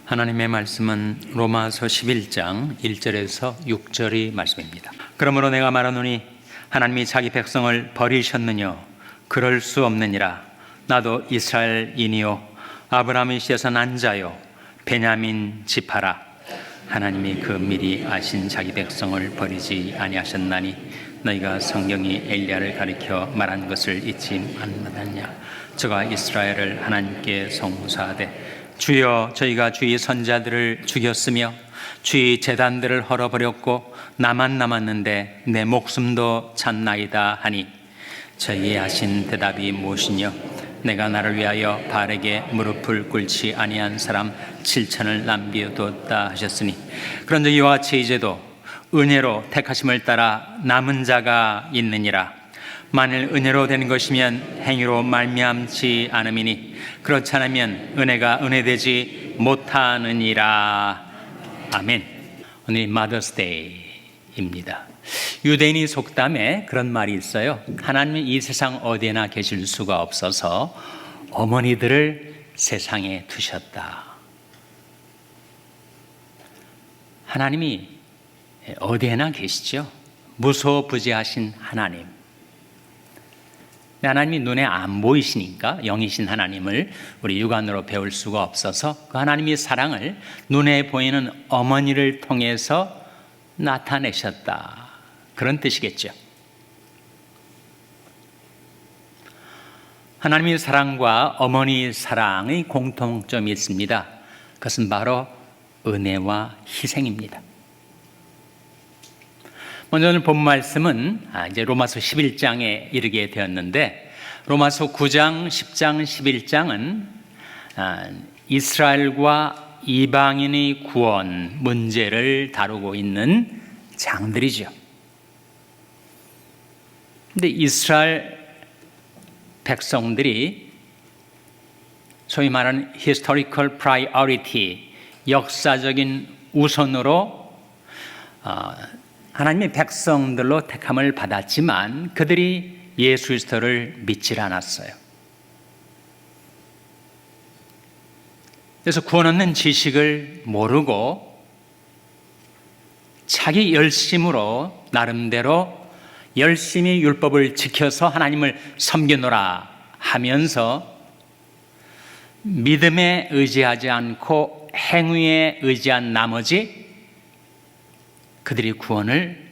하나님의 말씀은 로마서 11장 1절에서 6절의 말씀입니다. 그러므로 내가 말하노니 하나님이 자기 백성을 버리셨느냐? 그럴 수 없느니라. 나도 이스라엘인이요 아브라함의 씨에서 난 자요 베냐민 지파라. 하나님이 그 미리 아신 자기 백성을 버리지 아니하셨나니 너희가 성경이 엘리야를 가리켜 말한 것을 잊지 않느냐? 저가 이스라엘을 하나님께 송사하되 주여, 저희가 주의 선자들을 죽였으며 주의 제단들을 헐어버렸고 나만 남았는데 내 목숨도 찼나이다 하니 저희의 하신 대답이 무엇이뇨? 내가 나를 위하여 바알에게 무릎을 꿇지 아니한 사람 7천을 남겨뒀다 하셨으니 그런즉 이와 같이 이제도 은혜로 택하심을 따라 남은 자가 있느니라. 만일 은혜로 된 것이면 행위로 말미암지 않음이니 그렇지 않으면 은혜가 은혜되지 못하느니라. 아멘. 오늘 마더스데이입니다. 유대인의 속담에 그런 말이 있어요. 하나님은 이 세상 어디에나 계실 수가 없어서 어머니들을 세상에 두셨다. 하나님이 어디에나 계시죠. 무소부지하신 하나님. 하나님이 눈에 안 보이시니까 영이신 하나님을 우리 육안으로 배울 수가 없어서 그 하나님의 사랑을 눈에 보이는 어머니를 통해서 나타내셨다. 그런 뜻이겠죠. 하나님의 사랑과 어머니의 사랑의 공통점이 있습니다. 그것은 바로 은혜와 희생입니다. 먼저 오늘 본 말씀은 이제 로마서 11장에 이르게 되었는데 로마서 9장, 10장, 11장은 이스라엘과 이방인의 구원 문제를 다루고 있는 장들이죠. 근데 이스라엘 백성들이 소위 말하는 historical priority, 역사적인 우선으로 하나님의 백성들로 택함을 받았지만 그들이 예수 그리스도를 믿지 않았어요. 그래서 구원 얻는 지식을 모르고 자기 열심으로 나름대로 열심히 율법을 지켜서 하나님을 섬기노라 하면서 믿음에 의지하지 않고 행위에 의지한 나머지 그들이 구원을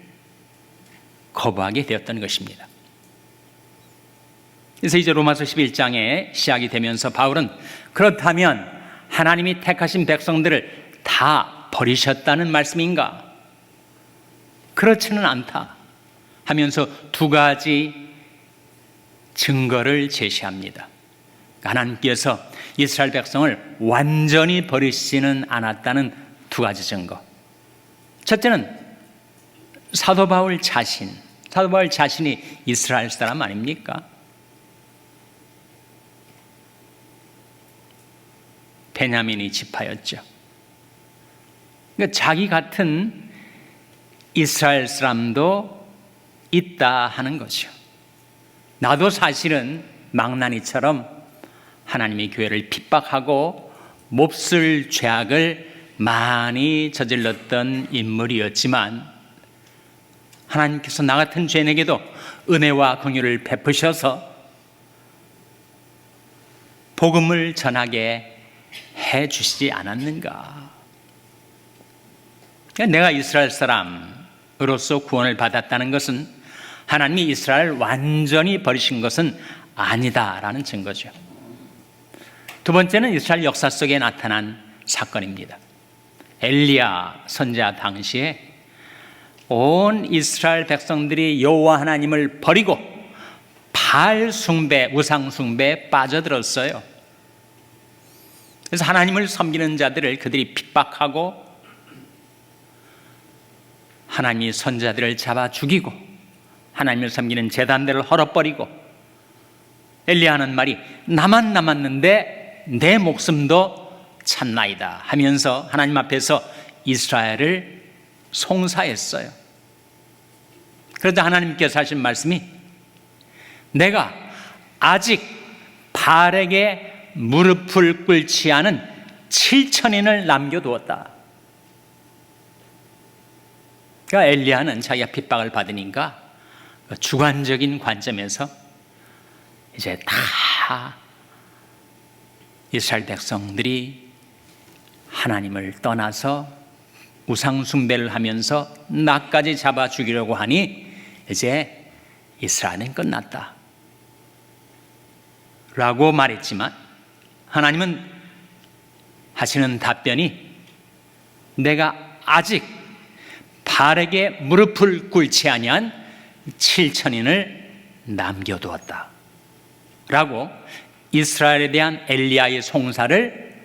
거부하게 되었던 것입니다. 그래서 이제 로마서 11장에 시작이 되면서 바울은 그렇다면 하나님이 택하신 백성들을 다 버리셨다는 말씀인가? 그렇지는 않다 하면서 두 가지 증거를 제시합니다. 하나님께서 이스라엘 백성을 완전히 버리시지는 않았다는 두 가지 증거. 첫째는 사도 바울 자신이 이스라엘 사람 아닙니까? 베냐민의 지파였죠. 그러니까 자기 같은 이스라엘 사람도 있다 하는 거죠. 나도 사실은 망나니처럼 하나님의 교회를 핍박하고 몹쓸 죄악을 많이 저질렀던 인물이었지만 하나님께서 나 같은 죄인에게도 은혜와 긍휼을 베푸셔서 복음을 전하게 해주시지 않았는가? 내가 이스라엘 사람으로서 구원을 받았다는 것은 하나님이 이스라엘을 완전히 버리신 것은 아니다라는 증거죠. 두 번째는 이스라엘 역사 속에 나타난 사건입니다. 엘리야 선지자 당시에 온 이스라엘 백성들이 여호와 하나님을 버리고 바알 숭배, 우상 숭배에 빠져들었어요. 그래서 하나님을 섬기는 자들을 그들이 핍박하고 하나님의 선자들을 잡아 죽이고 하나님을 섬기는 제단들을 헐어버리고 엘리야 하는 말이 나만 남았는데 내 목숨도 찼나이다 하면서 하나님 앞에서 이스라엘을 송사했어요. 그런데 하나님께서 하신 말씀이 내가 아직 바알에게 무릎을 꿇지 않은 7천인을 남겨두었다. 그러니까 엘리야는 자기가 핍박을 받으니까 주관적인 관점에서 이제 다 이스라엘 백성들이 하나님을 떠나서 우상 숭배를 하면서 나까지 잡아 죽이려고 하니 이제 이스라엘은 끝났다 라고 말했지만, 하나님은 하시는 답변이 내가 아직 바알에게 무릎을 꿇지 아니한 7천인을 남겨두었다 라고 이스라엘에 대한 엘리야의 송사를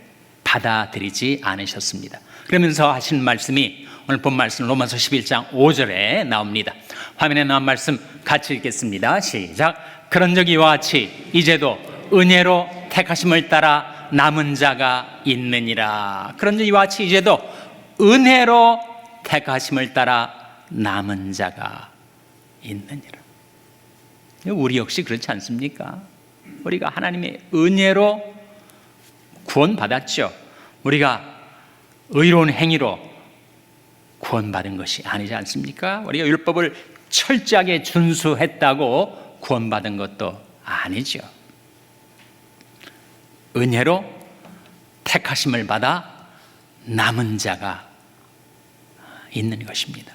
받아들이지 않으셨습니다. 그러면서 하신 말씀이 오늘 본 말씀 로마서 11장 5절에 나옵니다. 화면에 나온 말씀 같이 읽겠습니다. 시작. 그런즉 이와 같이 이제도 은혜로 택하심을 따라 남은 자가 있느니라. 그런즉 이와 같이 이제도 은혜로 택하심을 따라 남은 자가 있느니라. 우리 역시 그렇지 않습니까? 우리가 하나님의 은혜로 구원받았죠. 우리가 의로운 행위로 구원받은 것이 아니지 않습니까? 우리가 율법을 철저하게 준수했다고 구원받은 것도 아니죠. 은혜로 택하심을 받아 남은 자가 있는 것입니다.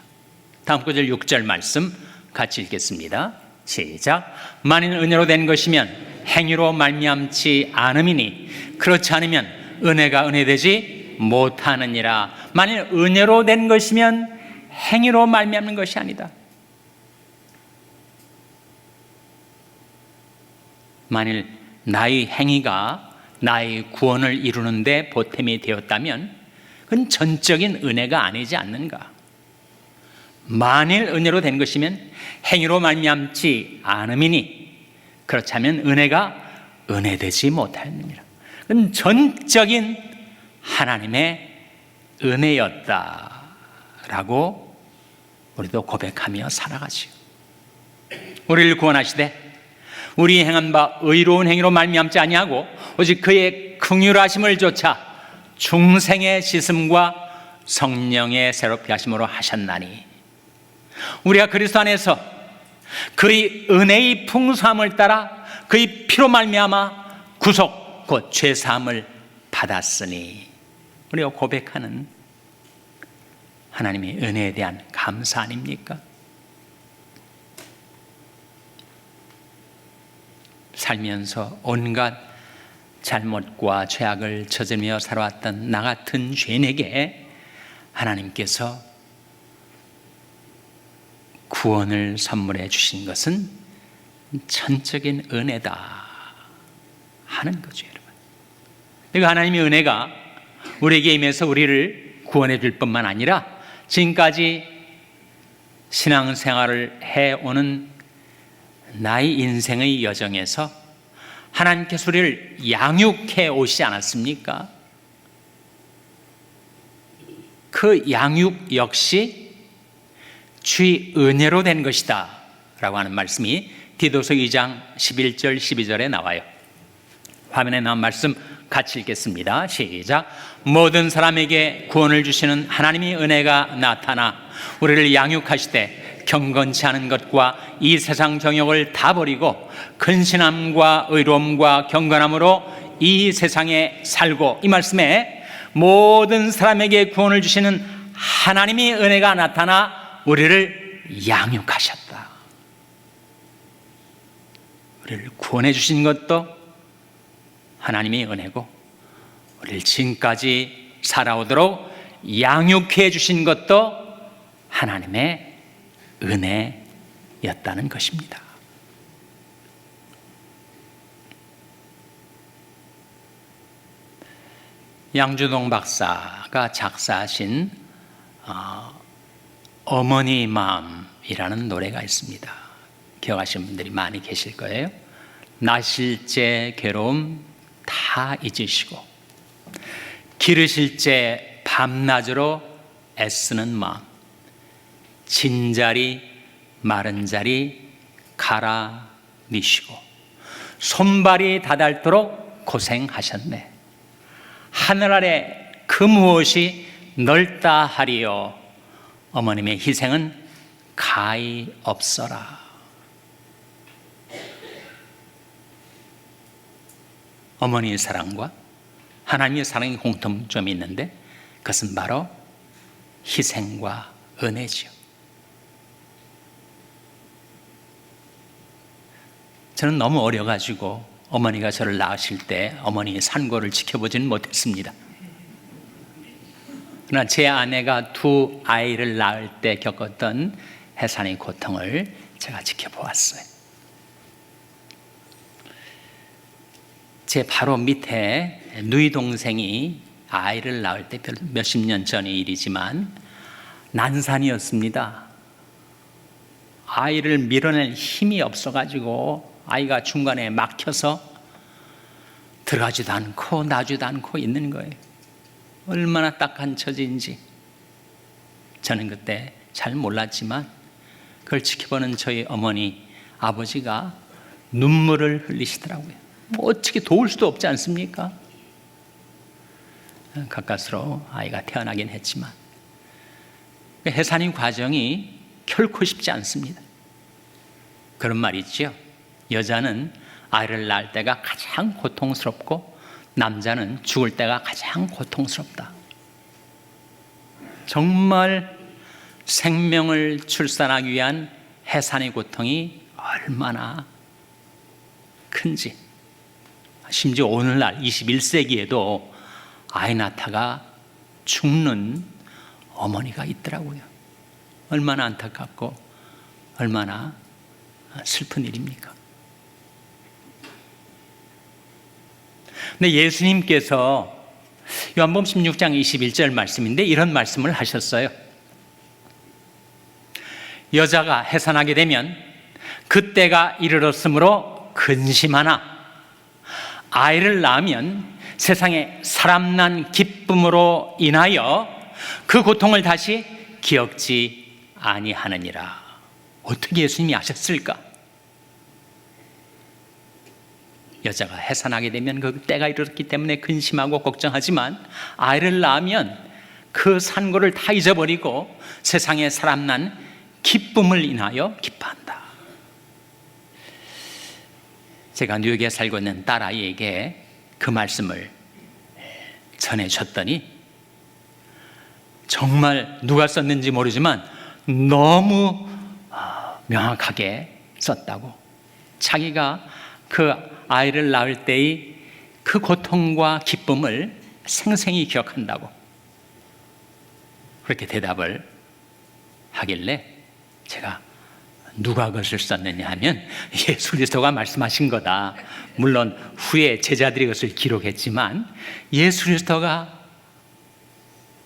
다음 구절 6절 말씀 같이 읽겠습니다. 시작. 만일 은혜로 된 것이면 행위로 말미암지 않음이니 그렇지 않으면 은혜가 은혜되지 못하느니라. 만일 은혜로 된 것이면 행위로 말미암는 것이 아니다. 만일 나의 행위가 나의 구원을 이루는데 보탬이 되었다면 그건 전적인 은혜가 아니지 않는가. 만일 은혜로 된 것이면 행위로 말미암지 않음이니 그렇지 않으면 은혜가 은혜되지 못하느니라. 그건 전적인 하나님의 은혜였다라고 우리도 고백하며 살아가지요. 우리를 구원하시되 우리 행한 바 의로운 행위로 말미암지 아니하고 오직 그의 긍휼하심을 조차 중생의 씻음과 성령의 새롭게 하심으로 하셨나니, 우리가 그리스도 안에서 그의 은혜의 풍성함을 따라 그의 피로 말미암아 구속 곧 죄사함을 받았으니, 우리가 고백하는 하나님의 은혜에 대한 감사 아닙니까? 살면서 온갖 잘못과 죄악을 저지르며 살아왔던 나 같은 죄인에게 하나님께서 구원을 선물해 주신 것은 전적인 은혜다 하는 거죠, 여러분. 그러니까 하나님의 은혜가 우리에게 임해서 우리를 구원해 줄 뿐만 아니라 지금까지 신앙생활을 해오는 나의 인생의 여정에서 하나님께서 우리를 양육해 오시지 않았습니까? 그 양육 역시 주의 은혜로 된 것이다 라고 하는 말씀이 디도서 2장 11절 12절에 나와요. 화면에 나온 말씀 같이 읽겠습니다. 시작. 모든 사람에게 구원을 주시는 하나님의 은혜가 나타나 우리를 양육하시되 경건치 않은 것과 이 세상 정욕을 다 버리고 근신함과 의로움과 경건함으로 이 세상에 살고, 이 말씀에 모든 사람에게 구원을 주시는 하나님의 은혜가 나타나 우리를 양육하셨다. 우리를 구원해 주신 것도 하나님의 은혜고, 우리를 지금까지 살아오도록 양육해 주신 것도 하나님의 은혜였다는 것입니다. 양주동 박사가 작사하신 어머니 마음이라는 노래가 있습니다. 기억하시는 분들이 많이 계실 거예요. 나실제 괴로움 다 잊으시고 기르실제 밤낮으로 애쓰는 마음, 진자리 마른 자리 갈아 미시고 손발이 다닳도록 고생하셨네. 하늘 아래 그 무엇이 넓다 하리요. 어머님의 희생은 가히 없어라. 어머니의 사랑과 하나님의 사랑의 공통점이 있는데 그것은 바로 희생과 은혜죠. 저는 너무 어려가지고 어머니가 저를 낳으실 때 어머니의 산고를 지켜보지는 못했습니다. 그러나 제 아내가 두 아이를 낳을 때 겪었던 해산의 고통을 제가 지켜보았어요. 제 바로 밑에 누이 동생이 아이를 낳을 때 몇십 년 전의 일이지만 난산이었습니다. 아이를 밀어낼 힘이 없어가지고 아이가 중간에 막혀서 들어가지도 않고 나지도 않고 있는 거예요. 얼마나 딱한 처지인지 저는 그때 잘 몰랐지만 그걸 지켜보는 저희 어머니, 아버지가 눈물을 흘리시더라고요. 뭐 어떻게 도울 수도 없지 않습니까? 가까스로 아이가 태어나긴 했지만 해산의 과정이 결코 쉽지 않습니다. 그런 말 있죠. 여자는 아이를 낳을 때가 가장 고통스럽고 남자는 죽을 때가 가장 고통스럽다. 정말 생명을 출산하기 위한 해산의 고통이 얼마나 큰지. 심지어 오늘날 21세기에도 아이 낳다가 죽는 어머니가 있더라고요. 얼마나 안타깝고 얼마나 슬픈 일입니까? 근데 예수님께서 요한복음 16장 21절 말씀인데 이런 말씀을 하셨어요. 여자가 해산하게 되면 그때가 이르렀으므로 근심하나 아이를 낳으면 세상에 사람 난 기쁨으로 인하여 그 고통을 다시 기억지 아니하느니라. 어떻게 예수님이 아셨을까? 여자가 해산하게 되면 그 때가 이르렀기 때문에 근심하고 걱정하지만 아이를 낳으면 그 산고를 다 잊어버리고 세상에 사람 난 기쁨을 인하여 기뻐한다. 제가 뉴욕에 살고 있는 딸아이에게 그 말씀을 전해줬더니 정말 누가 썼는지 모르지만 너무 명확하게 썼다고. 자기가 그 아이를 낳을 때의 그 고통과 기쁨을 생생히 기억한다고 그렇게 대답을 하길래 제가 누가 그것을 썼느냐 하면 예수 그리스도가 말씀하신 거다. 물론 후에 제자들이 그것을 기록했지만 예수 그리스도가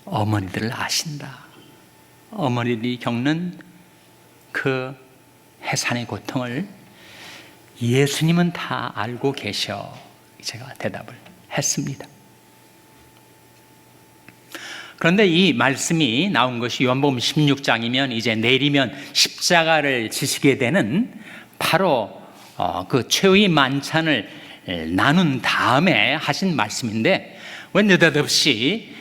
어머니들을 아신다. 어머니들이 겪는 그 해산의 고통을 예수님은 다 알고 계셔. 제가 대답을 했습니다. 그런데 이 말씀이 나온 것이 요한복음 16장이면 이제 내일이면 십자가를 지시게 되는 바로 그 최후의 만찬을 나눈 다음에 하신 말씀인데 왜 느닷없이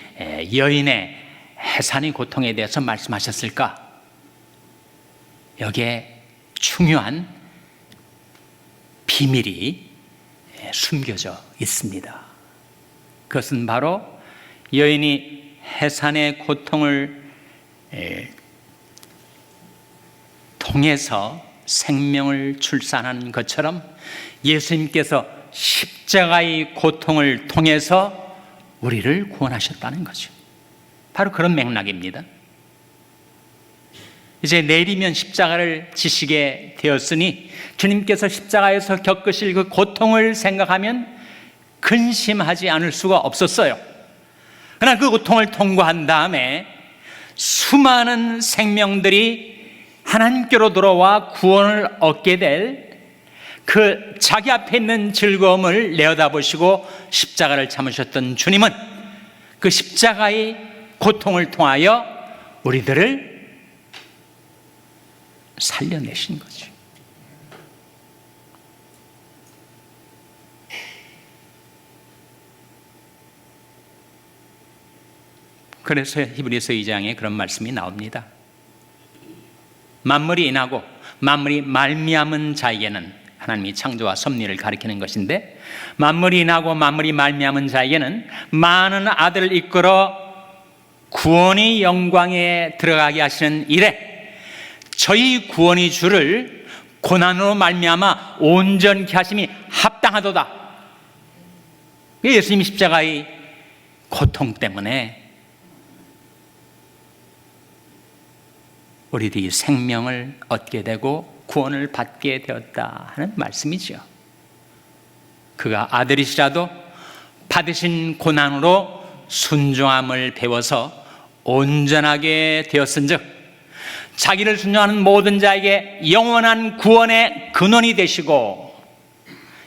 여인의 해산의 고통에 대해서 말씀하셨을까? 여기에 중요한 비밀이 숨겨져 있습니다. 그것은 바로 여인이 해산의 고통을 통해서 생명을 출산하는 것처럼 예수님께서 십자가의 고통을 통해서 우리를 구원하셨다는 거죠. 바로 그런 맥락입니다. 이제 내일이면 십자가를 지시게 되었으니 주님께서 십자가에서 겪으실 그 고통을 생각하면 근심하지 않을 수가 없었어요. 그러나 그 고통을 통과한 다음에 수많은 생명들이 하나님께로 돌아와 구원을 얻게 될 그 자기 앞에 있는 즐거움을 내어다보시고 십자가를 참으셨던 주님은 그 십자가의 고통을 통하여 우리들을 살려내신 거죠. 그래서 히브리서 2장에 그런 말씀이 나옵니다. 만물이 인하고 만물이 말미암은 자에게는, 하나님이 창조와 섭리를 가리키는 것인데, 만물이 인하고 만물이 말미암은 자에게는 많은 아들을 이끌어 구원의 영광에 들어가게 하시는 일에 저희 구원의 주를 고난으로 말미암아 온전케 하심이 합당하도다. 예수님 십자가의 고통 때문에 우리들이 생명을 얻게 되고 구원을 받게 되었다 하는 말씀이죠. 그가 아들이시라도 받으신 고난으로 순종함을 배워서 온전하게 되었은즉 자기를 순종하는 모든 자에게 영원한 구원의 근원이 되시고,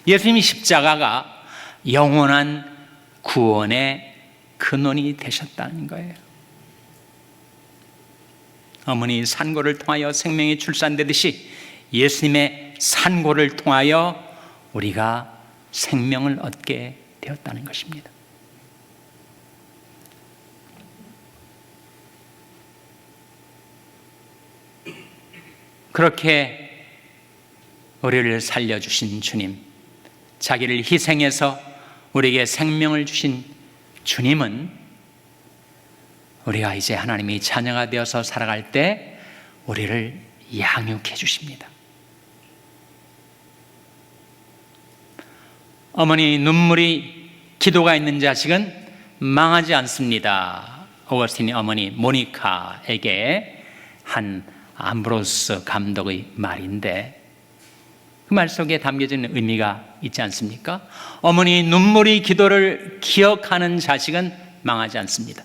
예수님의 십자가가 영원한 구원의 근원이 되셨다는 거예요. 어머니 산고를 통하여 생명이 출산되듯이 예수님의 산고를 통하여 우리가 생명을 얻게 되었다는 것입니다. 그렇게 우리를 살려주신 주님, 자기를 희생해서 우리에게 생명을 주신 주님은 우리가 이제 하나님의 자녀가 되어서 살아갈 때 우리를 양육해 주십니다. 어머니 눈물이 기도가 있는 자식은 망하지 않습니다. 오거스틴이 어머니 모니카에게 한 암브로스 감독의 말인데, 그 말 속에 담겨진 의미가 있지 않습니까? 어머니 눈물의 기도를 기억하는 자식은 망하지 않습니다.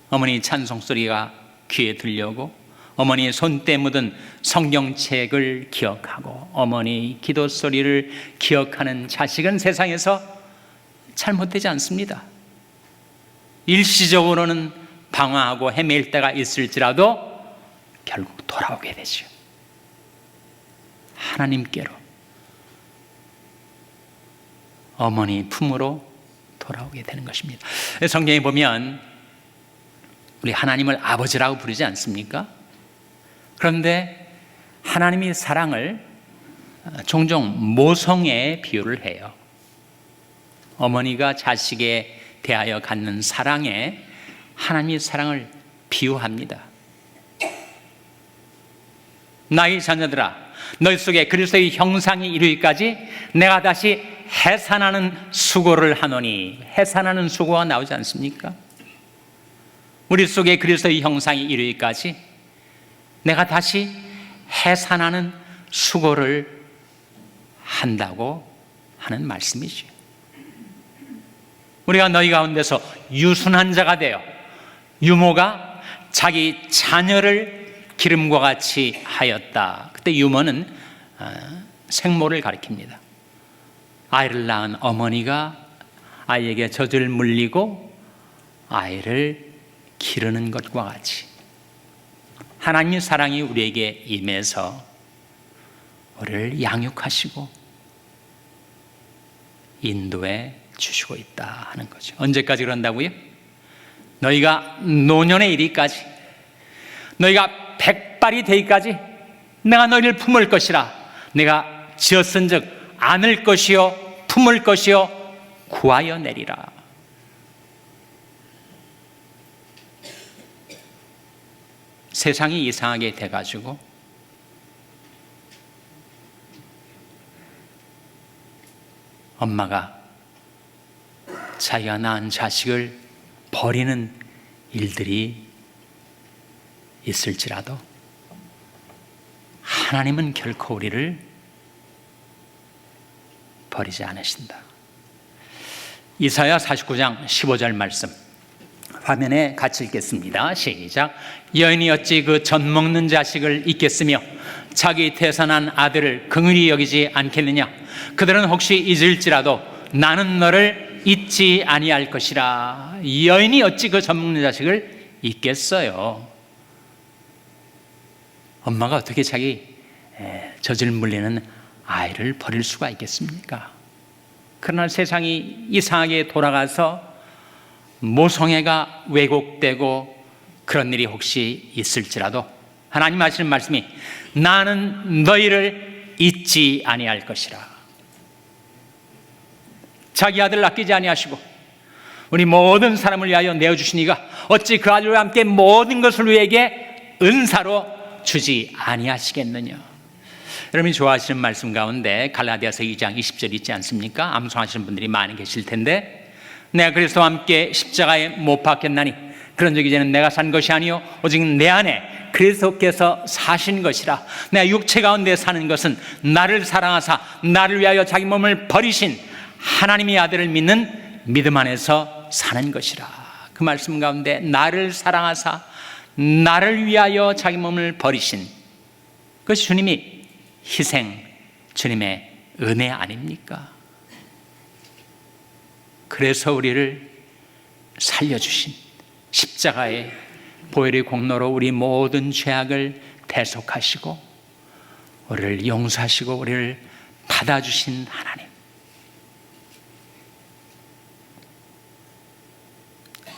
어머니 찬송 소리가 귀에 들려오고, 어머니의 손때 묻은 성경책을 기억하고, 어머니 기도 소리를 기억하는 자식은 세상에서 잘못되지 않습니다. 일시적으로는 방황하고 헤맬 때가 있을지라도 결국 돌아오게 되죠. 하나님께로, 어머니 품으로 돌아오게 되는 것입니다. 성경에 보면 우리 하나님을 아버지라고 부르지 않습니까? 그런데 하나님의 사랑을 종종 모성에 비유를 해요. 어머니가 자식에 대하여 갖는 사랑에 하나님의 사랑을 비유합니다. 나의 자녀들아, 너희 속에 그리스도의 형상이 이르기까지 내가 다시 해산하는 수고를 하노니. 해산하는 수고가 나오지 않습니까? 우리 속에 그리스도의 형상이 이르기까지 내가 다시 해산하는 수고를 한다고 하는 말씀이죠. 우리가 너희 가운데서 유순한 자가 되어, 유모가 자기 자녀를 기름과 같이 하였다. 그때 유모는 생모를 가리킵니다. 아이를 낳은 어머니가 아이에게 젖을 물리고 아이를 기르는 것과 같이 하나님의 사랑이 우리에게 임해서 우리를 양육하시고 인도해 주시고 있다 하는 거죠. 언제까지 그런다고요? 너희가 노년에 이르기까지, 너희가 백발이 되기까지 내가 너희를 품을 것이라. 내가 지었은즉 안을 것이요 품을 것이요 구하여 내리라. 세상이 이상하게 돼가지고 엄마가 자기가 낳은 자식을 버리는 일들이 있을지라도 하나님은 결코 우리를 버리지 않으신다. 이사야 49장 15절 말씀 화면에 같이 읽겠습니다. 시작. 여인이 어찌 그 젖 먹는 자식을 잊겠으며 자기 태산한 아들을 긍휼히 여기지 않겠느냐. 그들은 혹시 잊을지라도 나는 너를 잊지 아니할 것이라. 여인이 어찌 그 젖 먹는 자식을 잊겠어요. 엄마가 어떻게 자기 젖을 물리는 아이를 버릴 수가 있겠습니까? 그러나 세상이 이상하게 돌아가서 모성애가 왜곡되고 그런 일이 혹시 있을지라도 하나님 하시는 말씀이 나는 너희를 잊지 아니할 것이라. 자기 아들을 아끼지 아니하시고 우리 모든 사람을 위하여 내어주신 이가 어찌 그 아들과 함께 모든 것을 우리에게 은사로 주지 아니하시겠느냐. 여러분이 좋아하시는 말씀 가운데 갈라디아서 2장 20절 있지 않습니까? 암송하시는 분들이 많이 계실 텐데, 내가 그리스도와 함께 십자가에 못 박혔나니 그런 적 이제는 내가 산 것이 아니요 오직 내 안에 그리스도께서 사신 것이라. 내가 육체 가운데 사는 것은 나를 사랑하사 나를 위하여 자기 몸을 버리신 하나님의 아들을 믿는 믿음 안에서 사는 것이라. 그 말씀 가운데 나를 사랑하사 나를 위하여 자기 몸을 버리신 그것이 주님이 희생, 주님의 은혜 아닙니까? 그래서 우리를 살려주신 십자가의 보혈의 공로로 우리 모든 죄악을 대속하시고 우리를 용서하시고 우리를 받아주신 하나님.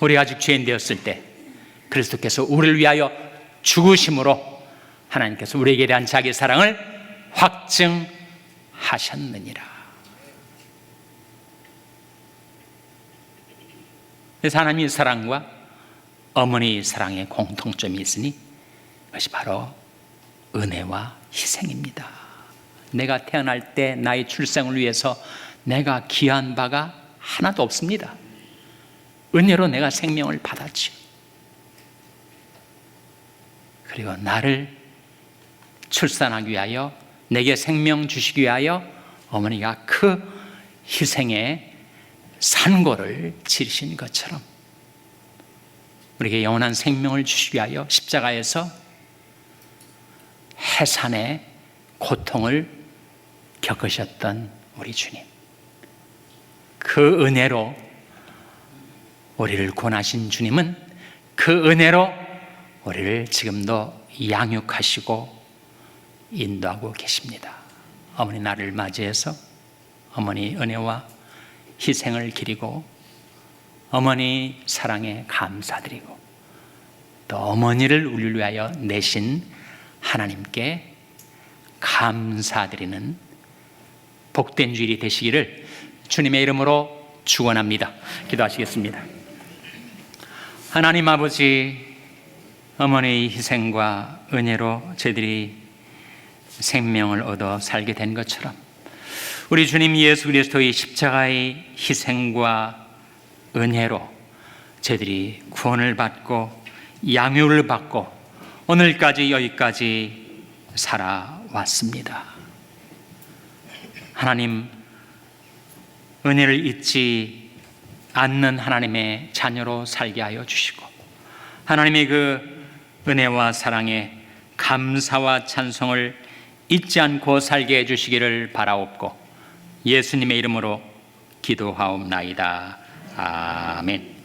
우리가 아직 죄인 되었을 때 그리스도께서 우리를 위하여 죽으심으로 하나님께서 우리에게 대한 자기 사랑을 확증하셨느니라. 그래서 하나님의 사랑과 어머니의 사랑에 공통점이 있으니 그것이 바로 은혜와 희생입니다. 내가 태어날 때 나의 출생을 위해서 내가 기여한 바가 하나도 없습니다. 은혜로 내가 생명을 받았죠. 그리고 나를 출산하기 위하여 내게 생명 주시기 위하여 어머니가 그 희생의 산고를 치르신 것처럼 우리에게 영원한 생명을 주시기 위하여 십자가에서 해산의 고통을 겪으셨던 우리 주님, 그 은혜로 우리를 구원하신 주님은 그 은혜로 우리를 지금도 양육하시고 인도하고 계십니다. 어머니 나를 맞이해서 어머니 은혜와 희생을 기리고 어머니 사랑에 감사드리고 또 어머니를 우리를 위하여 내신 하나님께 감사드리는 복된 주일이 되시기를 주님의 이름으로 축원합니다. 기도하시겠습니다. 하나님 아버지, 어머니의 희생과 은혜로 저희들이 생명을 얻어 살게 된 것처럼 우리 주님 예수 그리스도의 십자가의 희생과 은혜로 저희들이 구원을 받고 양육을 받고 오늘까지 여기까지 살아왔습니다. 하나님, 은혜를 잊지 않는 하나님의 자녀로 살게 하여 주시고 하나님의 그 은혜와 사랑에 감사와 찬송을 잊지 않고 살게 해주시기를 바라옵고 예수님의 이름으로 기도하옵나이다. 아멘.